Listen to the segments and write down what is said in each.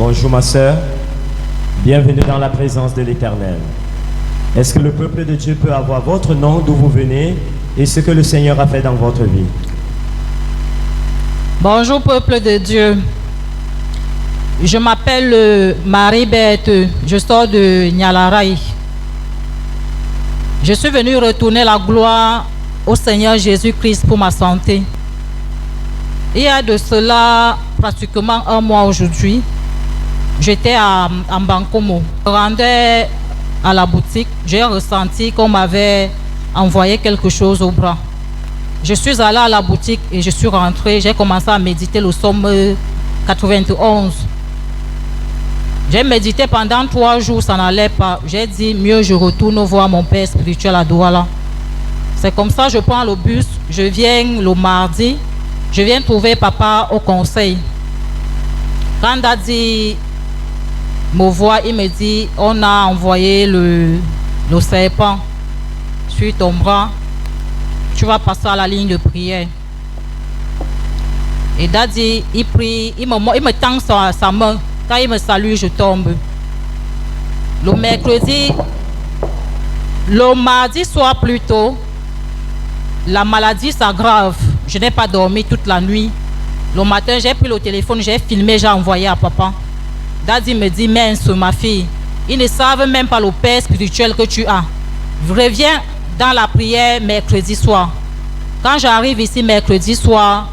Bonjour ma sœur, bienvenue dans la présence de l'Éternel. Est-ce que le peuple de Dieu peut avoir votre nom, d'où vous venez et ce que le Seigneur a fait dans votre vie? Bonjour peuple de Dieu. Je m'appelle Marie-Beth, je sors de Nyalarai. Je suis venue retourner la gloire au Seigneur Jésus-Christ pour ma santé. Il y a de cela pratiquement un mois aujourd'hui, j'étais à Mbankomo. Je rendais à la boutique, j'ai ressenti qu'on m'avait envoyé quelque chose au bras. Je suis allée à la boutique et je suis rentrée, j'ai commencé à méditer le psaume 91. J'ai médité pendant 3 jours, ça n'allait pas. J'ai dit, mieux je retourne voir mon père spirituel à Douala. C'est comme ça, je prends le bus, je viens le mardi, je viens trouver papa au conseil. Quand Daddy me voit, il me dit, on a envoyé le serpent sur ton bras, tu vas passer à la ligne de prière. Et Daddy, il prie, il me tend sa main. Quand il me salue, je tombe. Le mardi soir plus tôt, la maladie s'aggrave. Je n'ai pas dormi toute la nuit. Le matin, j'ai pris le téléphone, j'ai filmé, j'ai envoyé à papa. Daddy me dit, mince ma fille, ils ne savent même pas le père spirituel que tu as. Reviens dans la prière mercredi soir. Quand j'arrive ici mercredi soir,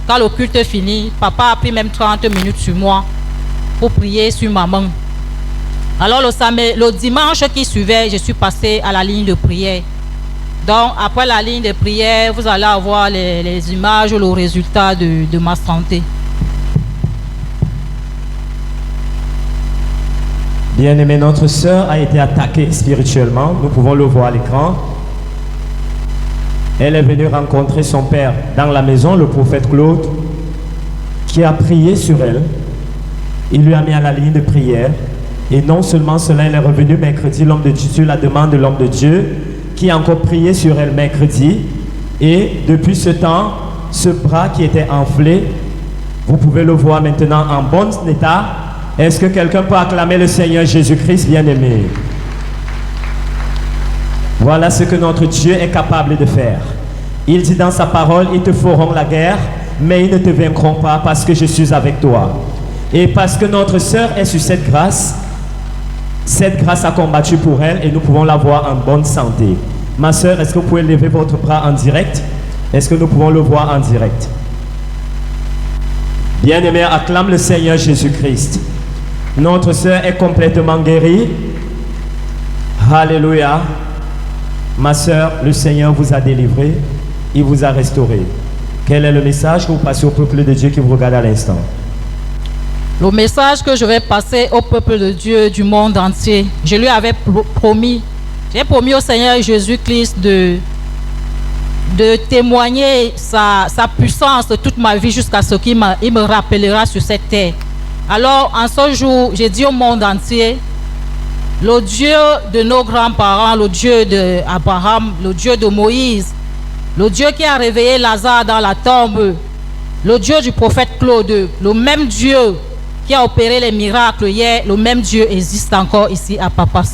quand le culte finit, papa a pris même 30 minutes sur moi pour prier sur maman. Alors le dimanche qui suivait, je suis passée à la ligne de prière. Donc après la ligne de prière, vous allez avoir les images, le résultat de ma santé. Bien-aimé, notre sœur a été attaquée spirituellement, nous pouvons le voir à l'écran. Elle est venue rencontrer son père dans la maison, le prophète Claude, qui a prié sur elle. Il lui a mis à la ligne de prière. Et non seulement cela, elle est revenue mercredi, l'homme de Dieu, sur la demande de l'homme de Dieu, qui a encore prié sur elle mercredi. Et depuis ce temps, ce bras qui était enflé, vous pouvez le voir maintenant en bon état. Est-ce que quelqu'un peut acclamer le Seigneur Jésus-Christ, bien-aimé? Voilà ce que notre Dieu est capable de faire. Il dit dans sa parole, ils te feront la guerre, mais ils ne te vaincront pas parce que je suis avec toi. Et parce que notre sœur est sur cette grâce a combattu pour elle et nous pouvons la voir en bonne santé. Ma sœur, est-ce que vous pouvez lever votre bras en direct? Est-ce que nous pouvons le voir en direct? Bien-aimé, acclame le Seigneur Jésus-Christ. Notre sœur est complètement guérie. Alléluia. Ma sœur, le Seigneur vous a délivré, il vous a restauré. Quel est le message que vous passez au peuple de Dieu qui vous regarde à l'instant? Le message que je vais passer au peuple de Dieu du monde entier, je lui avais promis, j'ai promis au Seigneur Jésus-Christ de témoigner sa puissance toute ma vie jusqu'à ce qu'il me rappellera sur cette terre. Alors, en ce jour, j'ai dit au monde entier, le Dieu de nos grands-parents, le Dieu d'Abraham, le Dieu de Moïse, le Dieu qui a réveillé Lazare dans la tombe, le Dieu du prophète Claude, le même Dieu qui a opéré les miracles hier, le même Dieu existe encore ici à Papas.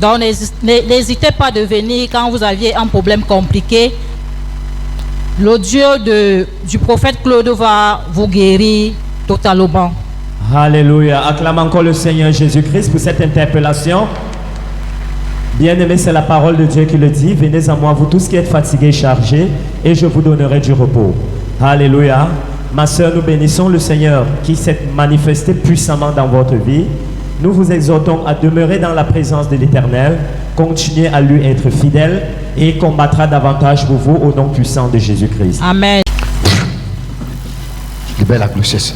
Donc n'hésitez pas de venir quand vous aviez un problème compliqué. Le Dieu du prophète Claude va vous guérir totalement. Alléluia. Acclame encore le Seigneur Jésus-Christ pour cette interpellation. Bien-aimé, c'est la parole de Dieu qui le dit. Venez à moi, vous tous qui êtes fatigués et chargés, et je vous donnerai du repos. Alléluia. Ma sœur, nous bénissons le Seigneur qui s'est manifesté puissamment dans votre vie. Nous vous exhortons à demeurer dans la présence de l'Éternel, continuez à lui être fidèle et il combattra davantage pour vous au nom puissant de Jésus-Christ. Amen. Libère la grossesse.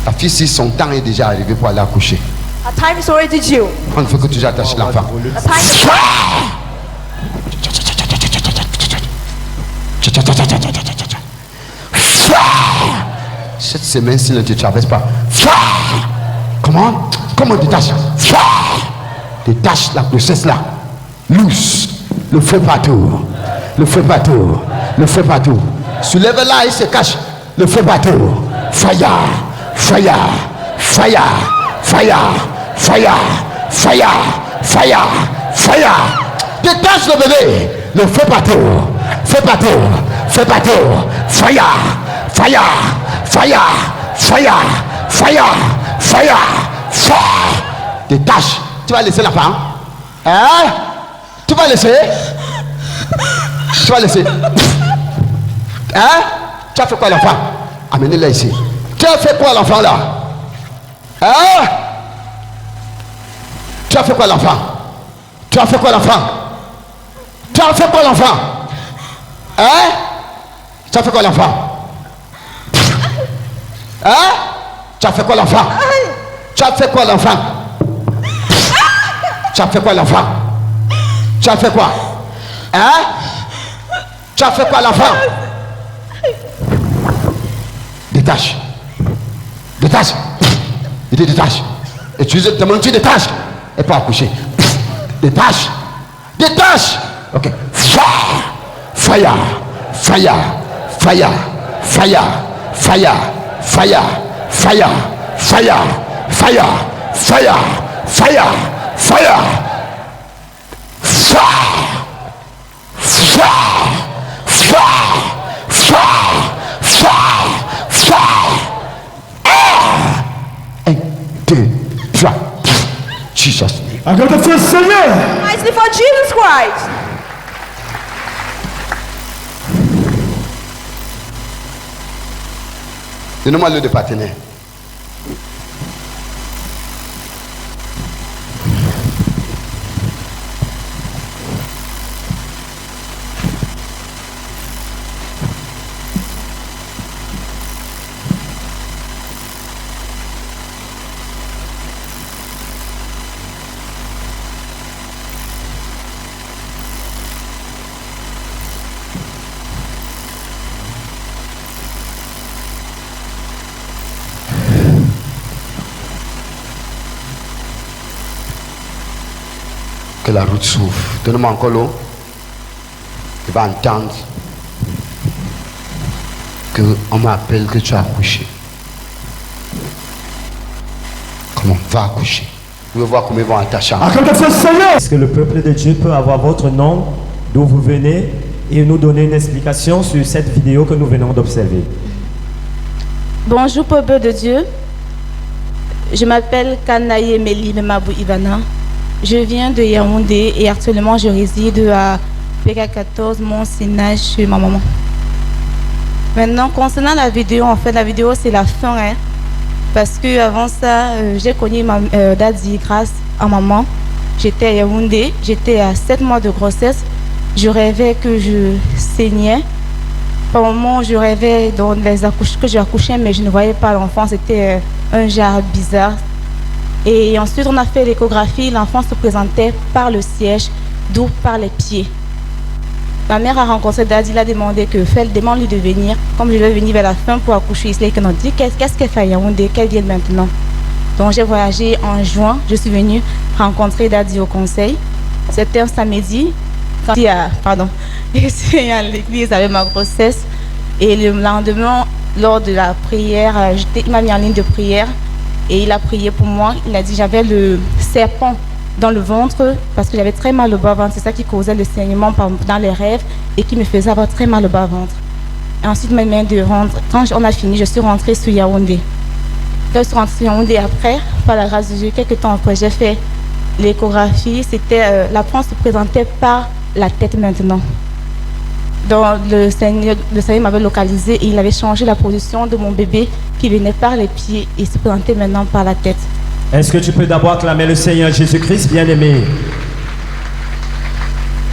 Ta fille, si son temps est déjà arrivé pour aller accoucher, A time is already due. il faut que tu attaches l'enfant. A time is Cette semaine, si ne te traverse pas, comment détache? Détache la grossesse là. Loose. Le feu partout. Le feu partout. Le feu partout. Soulève là, il se cache. Le feu partout. Fire. Fire. Fire, fire, fire, fire, fire, fire. Détache le bébé. Ne fais pas tour. Fais pas tour. Fais pas tour. Fire, fire, fire, fire, fire, fire, fire. Détache. Tu vas laisser l'enfant? Hein? Tu vas laisser? Tu vas laisser? Hein? Tu as fait quoi l'enfant? Amenez-le ici. Tu as fait quoi l'enfant là? Hein? Tu as fait quoi l'enfant? Tu as fait quoi l'enfant? Tu as fait quoi l'enfant? Hein? Tu as fait quoi l'enfant? Hein? Tu as fait quoi l'enfant? Tu as fait quoi l'enfant? Tu as fait quoi l'enfant? Tu as fait quoi? Hein? Tu as fait quoi l'enfant? Détache. Détache. Il dit détache. Et tu dis, tu détaches. Et pas accoucher. Détache. Détache. Ok. Fire. Fire. Fire. Fire. Fire. Fire. Fire. Fire. Fire. Fire. Fire. Fire. Fire. Fire. Fire. Fire. Fire. Fire. Fire. 1, 2, 3. Jesus name. I got the first Seigneur. Nicely for Jesus Christ. Donnez-moi le de partenaire. Que la route s'ouvre. Donne-moi encore l'eau. Il va entendre qu'on m'appelle que tu as accouché. Comment? Va accoucher. Vous voulez voir comment ils vont attacher. I got the first Seigneur. Est-ce que le peuple de Dieu peut avoir votre nom, d'où vous venez, et nous donner une explication sur cette vidéo que nous venons d'observer? Bonjour peuple de Dieu, je m'appelle Kanaye Meli Memabou Ivana, je viens de Yaoundé et actuellement je réside à PK14 Mont-Sinai chez ma maman. Maintenant concernant la vidéo, en fait la vidéo c'est la fin, hein, parce que avant ça j'ai connu ma Daddy grâce à maman. J'étais à Yaoundé, j'étais à 7 mois de grossesse, je rêvais que je saignais. Par moment, je rêvais dans les que j'accouchais, mais je ne voyais pas l'enfant. C'était un genre bizarre. Et ensuite, on a fait l'échographie. L'enfant se présentait par le siège, d'où par les pieds. Ma mère a rencontré Daddy, il a demandé que Fel demande-lui de venir. Comme je vais venir vers la fin pour accoucher, il a dit qu'est-ce qu'elle fait à Yaoundé, qu'elle vienne maintenant. Donc j'ai voyagé en juin. Je suis venue rencontrer Daddy au conseil. C'était un samedi. J'étais à l'église avec ma grossesse et le lendemain, lors de la prière, il m'a mis en ligne de prière et il a prié pour moi. Il a dit j'avais le serpent dans le ventre parce que j'avais très mal au bas-ventre. C'est ça qui causait le saignement dans les rêves et qui me faisait avoir très mal au bas-ventre. Ensuite, quand on a fini, je suis rentrée sur Yaoundé. Quand je suis rentrée sur Yaoundé après, par la grâce de Dieu, quelques temps après, j'ai fait l'échographie. C'était la France se présentait par la tête maintenant. Donc le Seigneur m'avait localisé et il avait changé la position de mon bébé qui venait par les pieds et se présentait maintenant par la tête. Est-ce que tu peux d'abord acclamer le Seigneur Jésus-Christ, bien-aimé?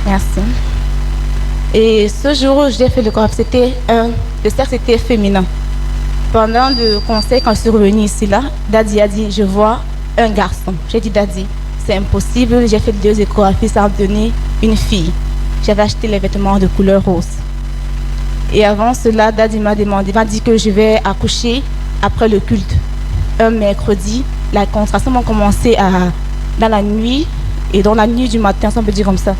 Merci. Et ce jour où j'ai fait l'échographie, le cercle c'était féminin. Pendant le conseil, quand je suis revenue ici là, Daddy a dit je vois un garçon. J'ai dit Daddy, c'est impossible, j'ai fait 2 échographies, ça a donné une fille. J'avais acheté les vêtements de couleur rose. Et avant cela, Daddy m'a dit que je vais accoucher après le culte. Un mercredi, la contraction m'a commencé dans la nuit, et dans la nuit du matin, on peut dire comme ça.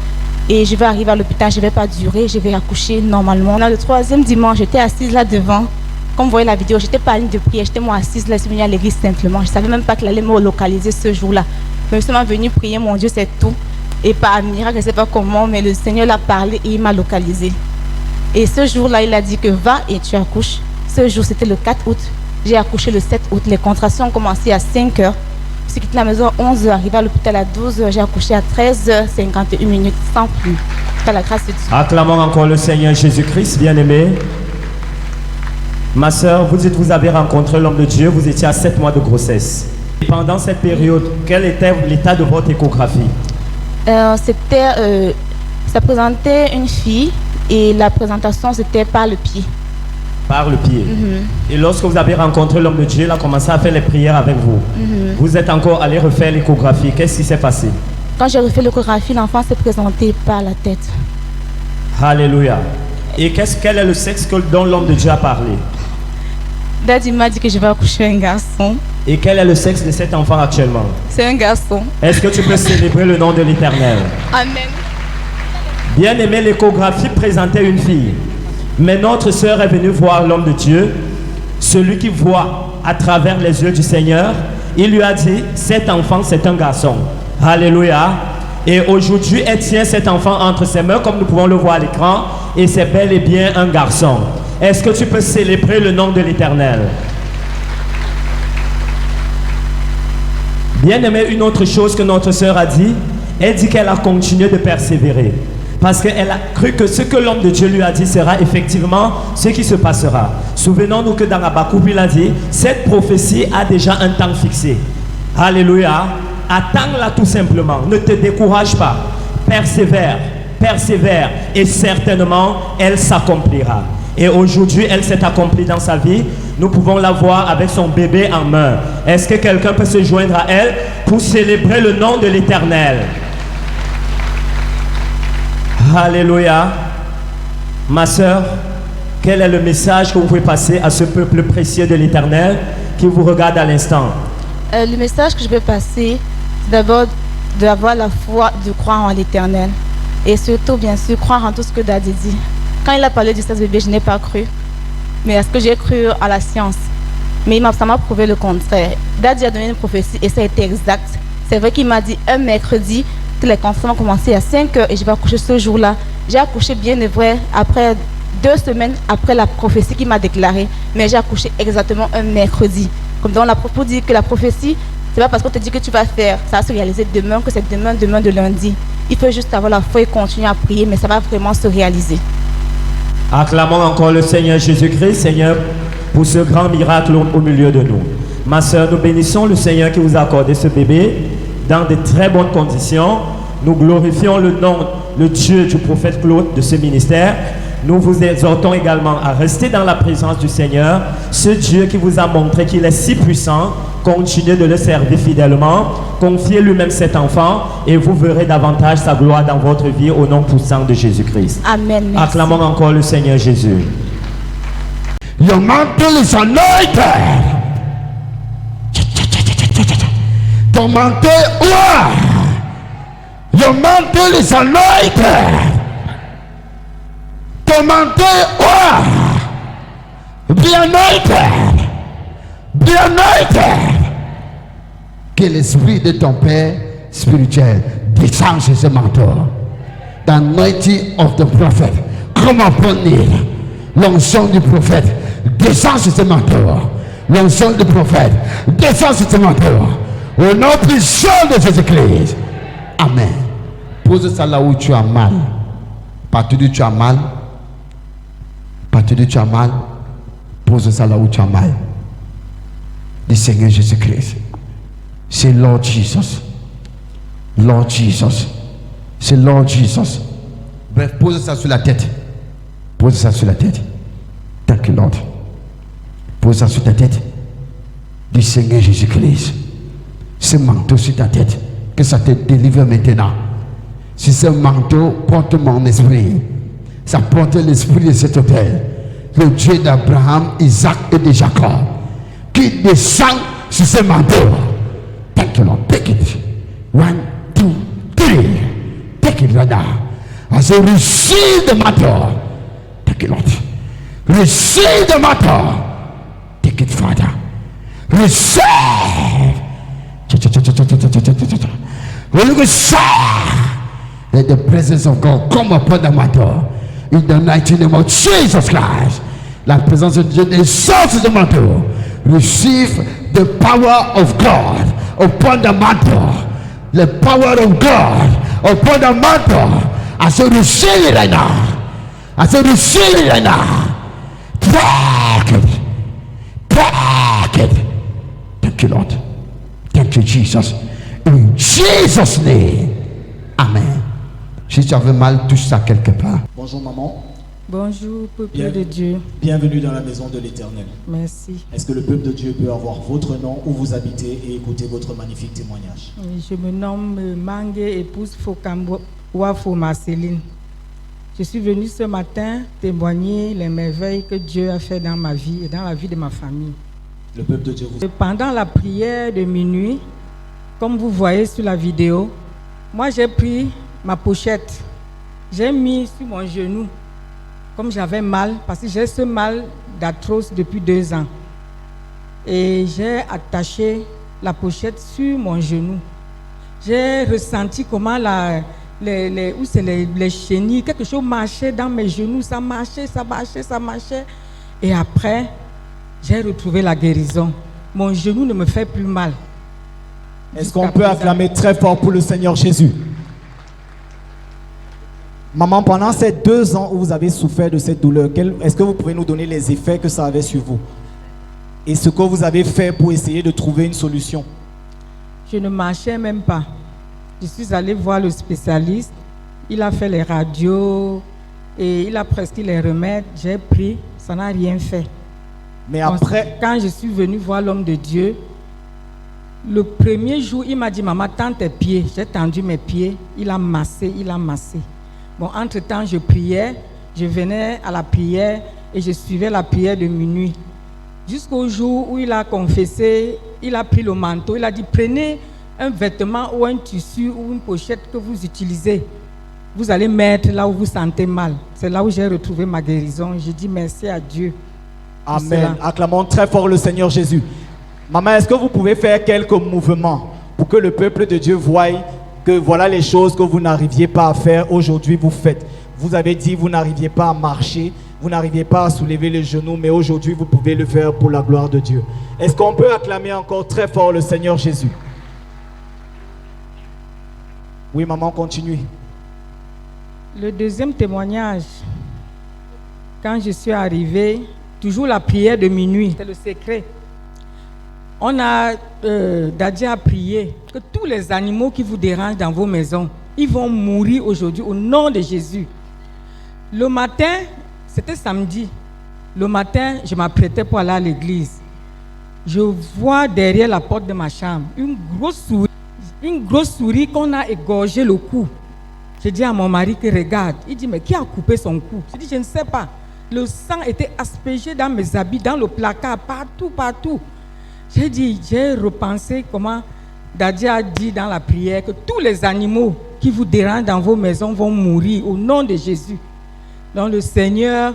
Et je vais arriver à l'hôpital, je ne vais pas durer, je vais accoucher normalement. Dans le 3e dimanche, j'étais assise là devant Comme vous voyez la vidéo, j'étais pas en ligne de prière, j'étais moi assise là, je suis venue à l'église simplement. Je savais même pas qu'il allait me localiser ce jour-là. Je suis seulement venue prier, mon Dieu, c'est tout. Et par miracle, je ne sais pas comment, mais le Seigneur l'a parlé et il m'a localisé. Et ce jour-là, il a dit que va et tu accouches. Ce jour, c'était le 4 août. J'ai accouché le 7 août. Les contractions ont commencé à 5 heures. Je suis quittée la maison à 11 heures, arrivé à l'hôpital à 12 heures. J'ai accouché à 13h51 sans plus. Par la grâce de Dieu. Acclamons encore le Seigneur Jésus-Christ, bien-aimé. Ma soeur, vous dites que vous avez rencontré l'homme de Dieu, vous étiez à 7 mois de grossesse. Et pendant cette période, quel était l'état de votre échographie? Ça présentait une fille et la présentation c'était par le pied. Par le pied. Et lorsque vous avez rencontré l'homme de Dieu, il a commencé à faire les prières avec vous. Vous êtes encore allé refaire l'échographie. Qu'est-ce qui s'est passé? Quand j'ai refait l'échographie, l'enfant s'est présenté par la tête. Alléluia. Et quel est le sexe dont l'homme de Dieu a parlé? Daddy m'a dit que je vais accoucher un garçon. Et quel est le sexe de cet enfant actuellement? C'est un garçon. Est-ce que tu peux célébrer le nom de l'Éternel? Amen. Bien-aimé, l'échographie présentait une fille. Mais notre sœur est venue voir l'homme de Dieu, celui qui voit à travers les yeux du Seigneur. Il lui a dit, cet enfant, c'est un garçon. Alléluia. Et aujourd'hui, elle tient cet enfant entre ses mains, comme nous pouvons le voir à l'écran, et c'est bel et bien un garçon. Est-ce que tu peux célébrer le nom de l'Éternel? Bien-aimé, une autre chose que notre sœur a dit, elle dit qu'elle a continué de persévérer. Parce qu'elle a cru que ce que l'homme de Dieu lui a dit sera effectivement ce qui se passera. Souvenons-nous que dans Habakkuk, il a dit, cette prophétie a déjà un temps fixé. Alléluia. Attends-la tout simplement. Ne te décourage pas. Persévère, persévère. Et certainement, elle s'accomplira. Et aujourd'hui, elle s'est accomplie dans sa vie. Nous pouvons la voir avec son bébé en main. Est-ce que quelqu'un peut se joindre à elle pour célébrer le nom de l'Éternel? Alléluia. Ma soeur, quel est le message que vous pouvez passer à ce peuple précieux de l'Éternel qui vous regarde à l'instant? Le message que je veux passer, c'est d'abord d'avoir la foi, de croire en l'Éternel. Et surtout, bien sûr, croire en tout ce que Daddy dit. Quand il a parlé du sexe bébé, je n'ai pas cru. Mais est-ce que j'ai cru à la science? Mais ça m'a prouvé le contraire. Daddy a donné une prophétie et ça a été exact. C'est vrai qu'il m'a dit un mercredi que les contractions vont commencer à 5 heures et je vais accoucher ce jour-là. J'ai accouché bien et vrai après 2 semaines après la prophétie qu'il m'a déclarée. Mais j'ai accouché exactement un mercredi. Comme dans la propos dit que la prophétie, c'est pas parce qu'on te dit que tu vas faire, ça va se réaliser demain, que c'est demain de lundi. Il faut juste avoir la foi et continuer à prier, mais ça va vraiment se réaliser. Acclamons encore le Seigneur Jésus-Christ, Seigneur, pour ce grand miracle au milieu de nous. Ma soeur, nous bénissons le Seigneur qui vous a accordé ce bébé dans de très bonnes conditions. Nous glorifions le nom, le Dieu du prophète Claude de ce ministère. Nous vous exhortons également à rester dans la présence du Seigneur. Ce Dieu qui vous a montré qu'il est si puissant, continuez de le servir fidèlement. Confiez lui-même cet enfant et vous verrez davantage sa gloire dans votre vie au nom puissant de Jésus-Christ. Amen. Merci. Acclamons encore le Seigneur Jésus. Your mantle is anointed. Ton manteau, your mantle is anointed. Ton manteau, be anointed. Be anointed. Que l'esprit de ton Père spirituel descende sur ce manteau. The anointing of the prophet. Come upon me. L'onction du prophète descend sur ce manteau. L'onction du prophète descend sur ce manteau. Au nom puissant de Jésus-Christ. Amen. Pose ça là où tu as mal. Partout où tu as mal. Partout où tu as mal. Pose ça là où tu as mal. Le Seigneur Jésus-Christ. C'est Lord Jesus. Lord Jesus. C'est Lord Jesus. Bref, pose ça sur la tête. Pose ça sur la tête. Thank you, Lord. Pose ça sur ta tête. Du Seigneur Jésus-Christ. Ce manteau sur ta tête. Que ça te délivre maintenant. Si ce manteau porte mon esprit, ça porte l'esprit de cet hôtel. Le Dieu d'Abraham, Isaac et de Jacob. Qui descend sur ce manteau. Thank you, Lord. Take it. 1, 2, 3. Take it right now. As you receive the mantle. Thank you, Lord. Receive the mantle. Take it, Father. Receive. Holy Ghost fire. Let the presence of God come upon the mantle. In the mighty name of Jesus Christ. La présence de Dieu descend sur le manteau. Receive the power of God upon the mantle. The power of God upon the mantle. I say receive it right now. I say receive it right now. Take it. Take it. Thank you, Lord. Thank you, Jesus. In Jesus' name. Amen. Si tu avais mal, touche ça quelque part. Bonjour maman. Bonjour, peuple de Dieu. Bienvenue dans la maison de l'Éternel. Merci. Est-ce que le peuple de Dieu peut avoir votre nom, où vous habitez et écouter votre magnifique témoignage? Je me nomme Mangue, épouse Fokambouafo Marceline. Je suis venue ce matin témoigner les merveilles que Dieu a fait dans ma vie et dans la vie de ma famille. Le peuple de Dieu vous... Pendant la prière de minuit, comme vous voyez sur la vidéo, moi j'ai pris ma pochette, j'ai mis sur mon genou, comme j'avais mal, parce que j'ai ce mal d'arthrose depuis 2 ans. Et j'ai attaché la pochette sur mon genou. J'ai ressenti comment les chenilles, quelque chose marchait dans mes genoux, ça marchait. Et après, j'ai retrouvé la guérison. Mon genou ne me fait plus mal. Est-ce qu'on peut acclamer très fort pour le Seigneur Jésus? Maman, pendant ces 2 ans où vous avez souffert de cette douleur, est-ce que vous pouvez nous donner les effets que ça avait sur vous? Et ce que vous avez fait pour essayer de trouver une solution? Je ne marchais même pas. Je suis allée voir le spécialiste. Il a fait les radios et il a prescrit les remèdes. J'ai pris, ça n'a rien fait. Mais après... Quand je suis venue voir l'homme de Dieu, le premier jour, il m'a dit, maman, tends tes pieds. J'ai tendu mes pieds. Il a massé. Bon, entre-temps, je priais. Je venais à la prière et je suivais la prière de minuit. Jusqu'au jour où il a confessé, il a pris le manteau. Il a dit, prenez un vêtement ou un tissu ou une pochette que vous utilisez. Vous allez mettre là où vous sentez mal. C'est là où j'ai retrouvé ma guérison. Je dis merci à Dieu. Amen. Acclamons très fort le Seigneur Jésus. Maman, est-ce que vous pouvez faire quelques mouvements pour que le peuple de Dieu voie que voilà les choses que vous n'arriviez pas à faire, aujourd'hui vous faites. Vous avez dit vous n'arriviez pas à marcher, vous n'arriviez pas à soulever les genoux, mais aujourd'hui vous pouvez le faire pour la gloire de Dieu. Est-ce qu'on peut acclamer encore très fort le Seigneur Jésus? Oui, maman, continue. Le deuxième témoignage, quand je suis arrivée, toujours la prière de minuit, c'est le secret. On a, Dadia a prié que tous les animaux qui vous dérangent dans vos maisons, ils vont mourir aujourd'hui au nom de Jésus. Le matin, c'était samedi, le matin, je m'apprêtais pour aller à l'église. Je vois derrière la porte de ma chambre une grosse souris qu'on a égorgé le cou. J'ai dit à mon mari que regarde, il dit mais qui a coupé son cou? J'ai dit je ne sais pas. Le sang était aspergé dans mes habits, dans le placard, partout. J'ai repensé comment Dadia a dit dans la prière que tous les animaux qui vous dérangent dans vos maisons vont mourir au nom de Jésus. Donc le Seigneur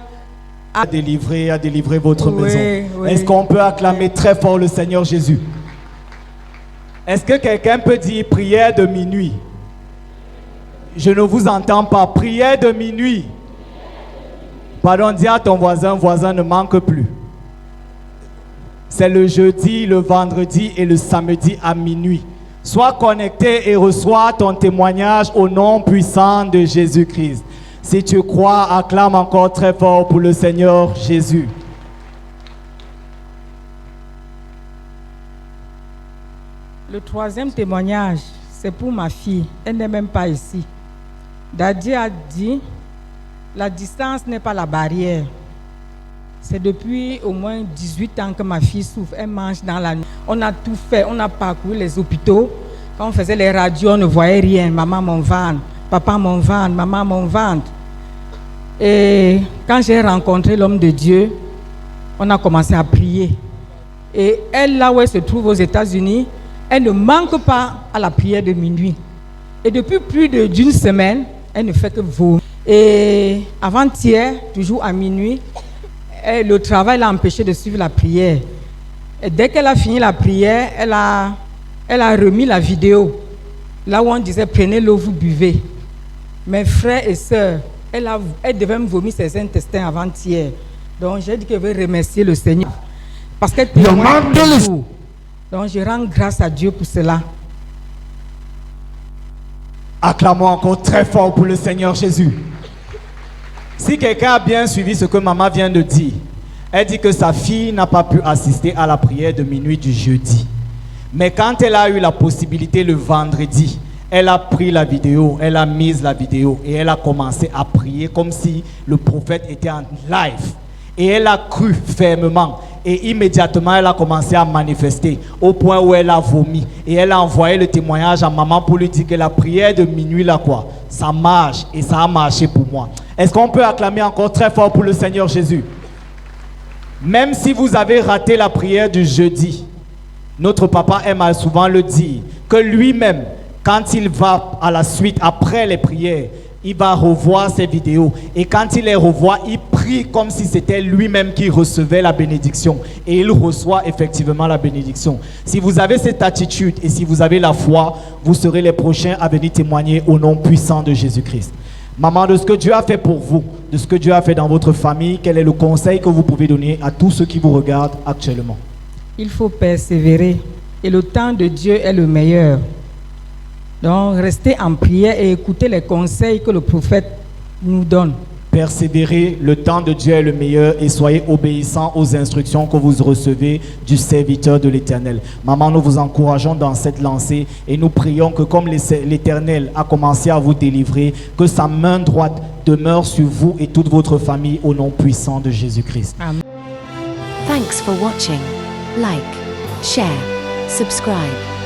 a délivré votre maison. Oui. Est-ce qu'on peut acclamer très fort le Seigneur Jésus? Est-ce que quelqu'un peut dire prière de minuit? Je ne vous entends pas. Prière de minuit. Pardon, dis à ton voisin ne manque plus. C'est le jeudi, le vendredi et le samedi à minuit. Sois connecté et reçois ton témoignage au nom puissant de Jésus-Christ. Si tu crois, acclame encore très fort pour le Seigneur Jésus. Le troisième témoignage, c'est pour ma fille. Elle n'est même pas ici. Daddy a dit, la distance n'est pas la barrière. C'est depuis au moins 18 ans que ma fille souffre. Elle mange dans la nuit. On a tout fait. On a parcouru les hôpitaux. Quand on faisait les radios, on ne voyait rien. Maman, mon ventre. Papa, mon ventre. Maman, mon ventre. Et quand j'ai rencontré l'homme de Dieu, on a commencé à prier. Et elle, là où elle se trouve aux États-Unis, elle ne manque pas à la prière de minuit. Et depuis plus d'une semaine, elle ne fait que vomir. Et avant-hier, toujours à minuit, le travail l'a empêché de suivre la prière. Et dès qu'elle a fini la prière, elle a remis la vidéo. Là où on disait prenez l'eau, vous buvez. Mes frères et sœurs, elle devait me vomir ses intestins avant-hier. Donc j'ai dit que je vais remercier le Seigneur. Parce qu'elle témoigne toujours. Donc je rends grâce à Dieu pour cela. Acclamons encore très fort pour le Seigneur Jésus. Si quelqu'un a bien suivi ce que maman vient de dire, elle dit que sa fille n'a pas pu assister à la prière de minuit du jeudi. Mais quand elle a eu la possibilité le vendredi, elle a pris la vidéo, elle a mis la vidéo et elle a commencé à prier comme si le prophète était en live. Et elle a cru fermement. Et immédiatement, elle a commencé à manifester au point où elle a vomi. Et elle a envoyé le témoignage à maman pour lui dire que la prière de minuit, là quoi, ça marche et ça a marché pour moi. Est-ce qu'on peut acclamer encore très fort pour le Seigneur Jésus? Même si vous avez raté la prière du jeudi, notre papa aime souvent le dire, que lui-même, quand il va à la suite, après les prières, il va revoir ses vidéos. Et quand il les revoit, il prie comme si c'était lui-même qui recevait la bénédiction. Et il reçoit effectivement la bénédiction. Si vous avez cette attitude et si vous avez la foi, vous serez les prochains à venir témoigner au nom puissant de Jésus-Christ. Maman, de ce que Dieu a fait pour vous, de ce que Dieu a fait dans votre famille, quel est le conseil que vous pouvez donner à tous ceux qui vous regardent actuellement? Il faut persévérer. Et le temps de Dieu est le meilleur. Donc, restez en prière et écoutez les conseils que le prophète nous donne. Persévérez, le temps de Dieu est le meilleur et soyez obéissants aux instructions que vous recevez du serviteur de l'Éternel. Maman, nous vous encourageons dans cette lancée et nous prions que comme l'Éternel a commencé à vous délivrer, que sa main droite demeure sur vous et toute votre famille au nom puissant de Jésus-Christ. Amen. Thanks for watching. Like, share, subscribe.